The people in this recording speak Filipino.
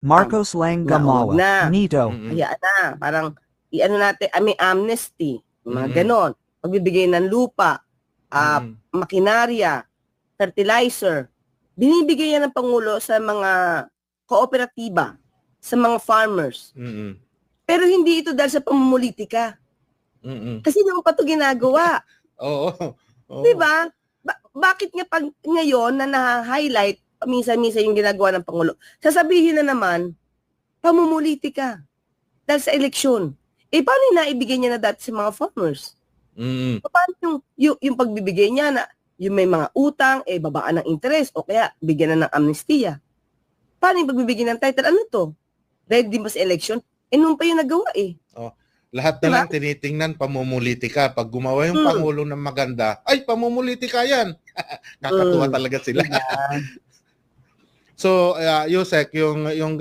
Marcos Lang Na huwag Gamawa, na. Nito. Hayaan na. Parang, i-ano natin, may amnesty. Mga ganon. Pagbibigay ng lupa, makinarya, fertilizer. Binibigay yan ng Pangulo sa mga kooperatiba, sa mga farmers. Pero hindi ito dahil sa pamumulitika. Kasi naman pa ito ginagawa. Oo. Di ba? Bakit nga pag ngayon na na-highlight, minsan-minsan yung ginagawa ng Pangulo, sasabihin na naman, pamumulitika. Dahil sa eleksyon. Paano yung naibigay niya na dati sa mga farmers? Paano yung pagbibigay niya na yung may mga utang, babaan ng interest, o kaya bigyan na ng amnestiya? Paano yung pagbibigay ng title? Ano to? Ready ba sa election? Nung pa yung nagawa Lahat na lang tinitingnan pamumulitika. Pag gumawa yung Pangulo ng maganda, ay, pamumulitika yan. Kakatuwa talaga sila. So, Yusek, yung